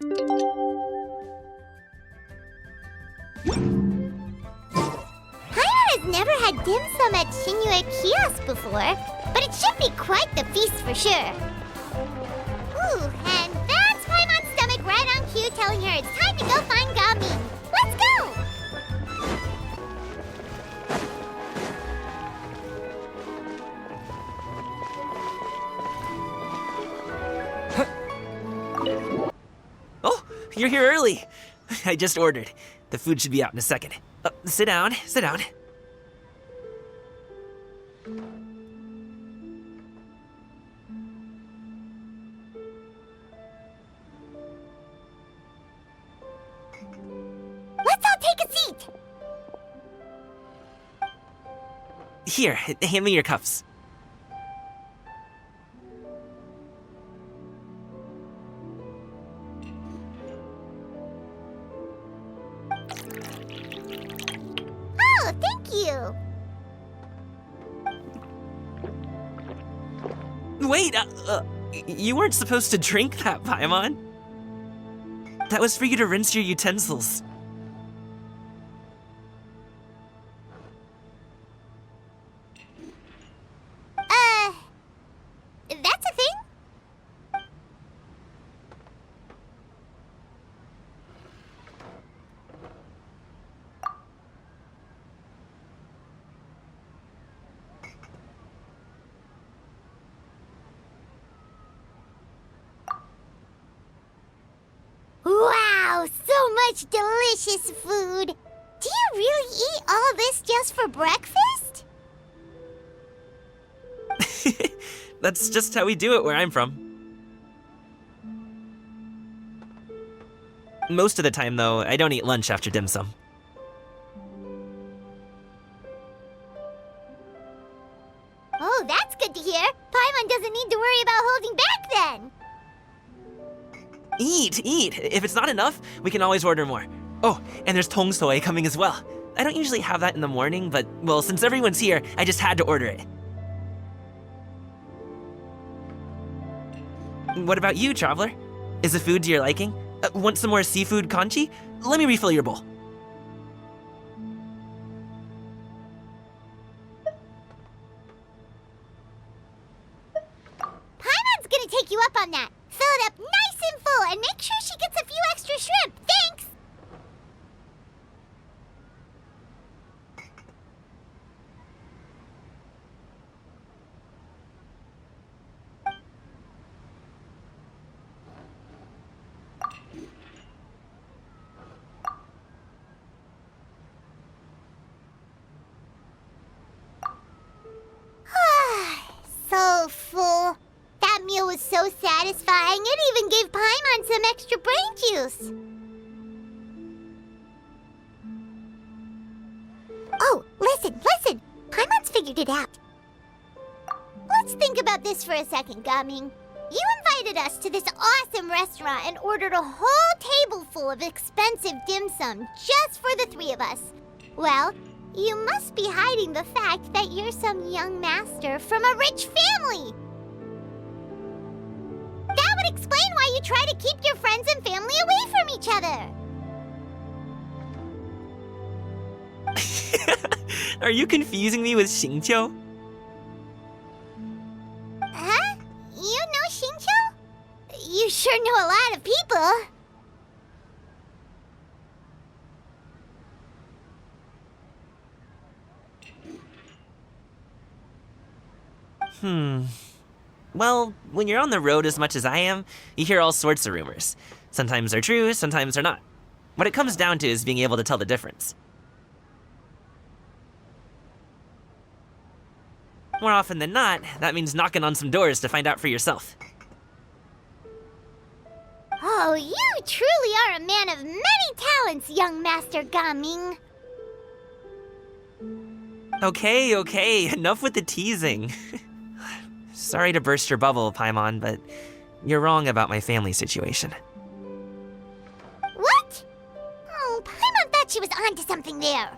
Paimon has never had dim sum at Shinju's kiosk before, but it should be quite the feast for sure. Ooh, and that's Paimon's stomach right on cue telling her it's time to go find Gaming. Let's go! Oh, you're here early. I just ordered. The food should be out in a second. Sit down, sit down. Let's all take a seat! Here, hand me your cups. Oh, thank you! Wait, you weren't supposed to drink that, Paimon. That was for you to rinse your utensils. That's a thing? Wow, so much delicious food! Do you really eat all this just for breakfast? That's just how we do it where I'm from. Most of the time, though, I don't eat lunch after dim sum. Oh, that's good to hear. Paimon doesn't need to worry about holding back then. Eat, eat. If it's not enough, we can always order more. Oh, and there's tong soy coming as well. I don't usually have that in the morning, but, well, since everyone's here, I just had to order it. What about you, traveler? Is the food to your liking? Want some more seafood kanchi? Let me refill your bowl. Paimon's gonna take you up on that. Fill it up nice and full and make sure she gets a few extra shrimp. Thanks! So full. That meal was so satisfying, it even gave Paimon some extra brain juice. Oh, listen! Paimon's figured it out. Let's think about this for a second, Gaming. You invited us to this awesome restaurant and ordered a whole table full of expensive dim sum just for the three of us. Well, you must be hiding the fact that you're some young master from a rich family. That would explain why you try to keep your friends and family away from each other. Are you confusing me with Xingqiu? Huh? You know Xingqiu? You sure know a lot of people. Well, when you're on the road as much as I am, you hear all sorts of rumors. Sometimes they're true, sometimes they're not. What it comes down to is being able to tell the difference. More often than not, that means knocking on some doors to find out for yourself. Oh, you truly are a man of many talents, young Master Gaming. Okay, enough with the teasing. Sorry to burst your bubble, Paimon, but you're wrong about my family situation. What? Oh, Paimon thought she was onto something there.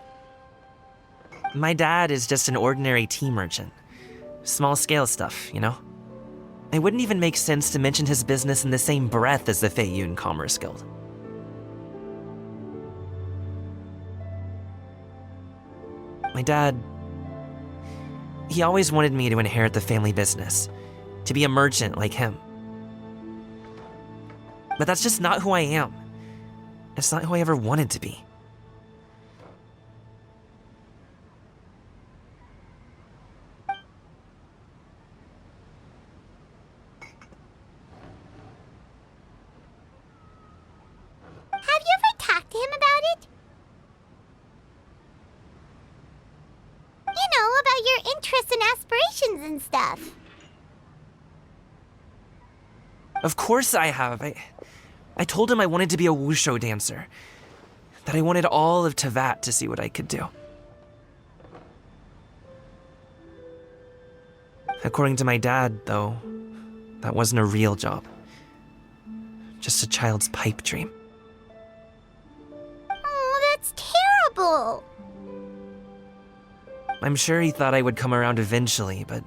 My dad is just an ordinary tea merchant. Small-scale stuff, you know? It wouldn't even make sense to mention his business in the same breath as the Feiyun Commerce Guild. My dad, he always wanted me to inherit the family business, to be a merchant like him. But that's just not who I am. It's not who I ever wanted to be. Have you ever talked to him about it? You know, about your interests and aspirations and stuff. Of course I have. I told him I wanted to be a wushu dancer. That I wanted all of Teyvat to see what I could do. According to my dad, though, that wasn't a real job. Just a child's pipe dream. Oh, that's terrible. I'm sure he thought I would come around eventually, but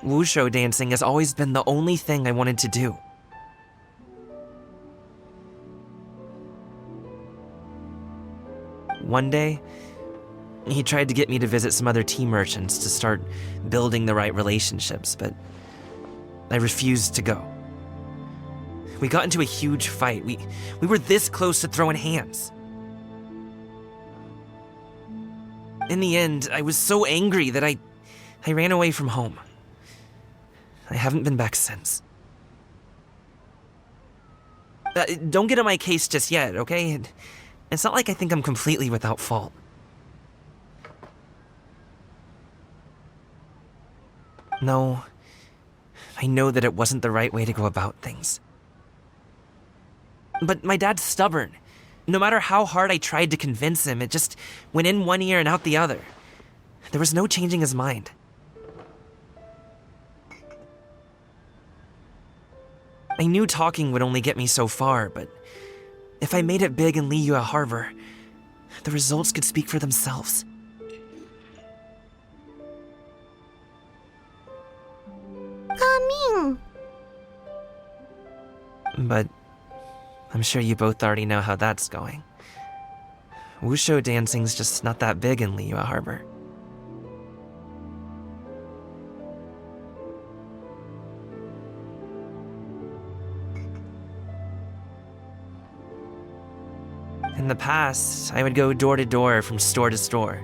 wushu dancing has always been the only thing I wanted to do. One day, he tried to get me to visit some other tea merchants to start building the right relationships, but I refused to go. We got into a huge fight. We were this close to throwing hands. In the end, I was so angry that I ran away from home. I haven't been back since. Don't get on my case just yet, okay? It's not like I think I'm completely without fault. No, I know that it wasn't the right way to go about things. But my dad's stubborn. No matter how hard I tried to convince him, it just went in one ear and out the other. There was no changing his mind. I knew talking would only get me so far, but if I made it big in Liyue Harbor, the results could speak for themselves. Gaming. But I'm sure you both already know how that's going. Wushu dancing's just not that big in Liyue Harbor. In the past, I would go door to door from store to store,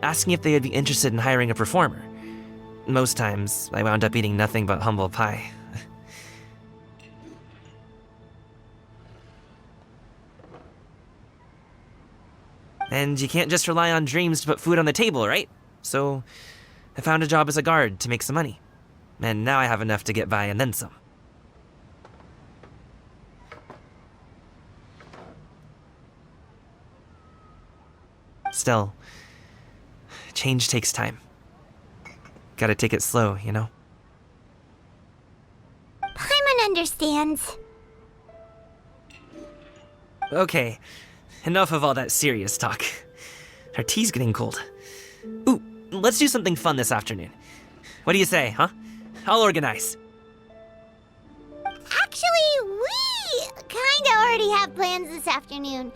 asking if they would be interested in hiring a performer. Most times, I wound up eating nothing but humble pie. And you can't just rely on dreams to put food on the table, right? So, I found a job as a guard to make some money. And now I have enough to get by and then some. Still, change takes time. Gotta take it slow, you know? Paimon understands. Okay, enough of all that serious talk. Our tea's getting cold. Ooh, let's do something fun this afternoon. What do you say, huh? I'll organize. Actually, we kinda already have plans this afternoon.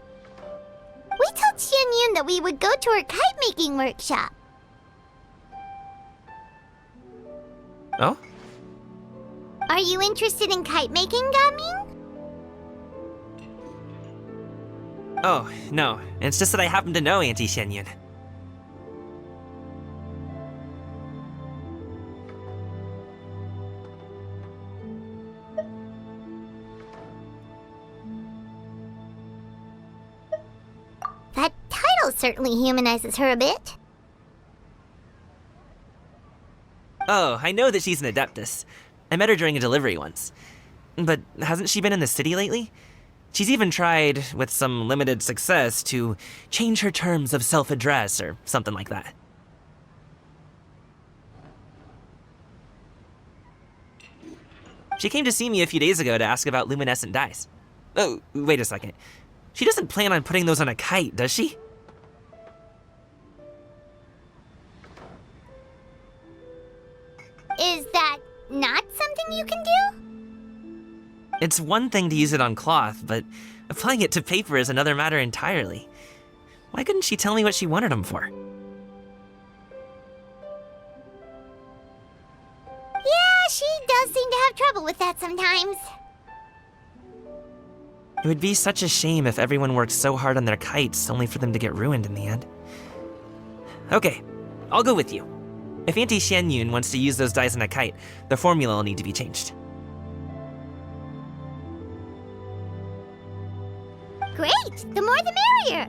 We told Xianyun that we would go to her kite-making workshop. Oh? Are you interested in kite-making, Gaming? Oh, no. It's just that I happen to know Auntie Xianyun. That title certainly humanizes her a bit. Oh, I know that she's an adeptus. I met her during a delivery once. But hasn't she been in the city lately? She's even tried, with some limited success, to change her terms of self-address or something like that. She came to see me a few days ago to ask about luminescent dyes. Oh, wait a second. She doesn't plan on putting those on a kite, does she? Is that not something thing you can do? It's one thing to use it on cloth, but applying it to paper is another matter entirely. Why couldn't she tell me what she wanted them for? Yeah, she does seem to have trouble with that sometimes. It would be such a shame if everyone worked so hard on their kites only for them to get ruined in the end. Okay, I'll go with you. If Auntie Xianyun wants to use those dies on a kite, the formula will need to be changed. Great! The more the merrier!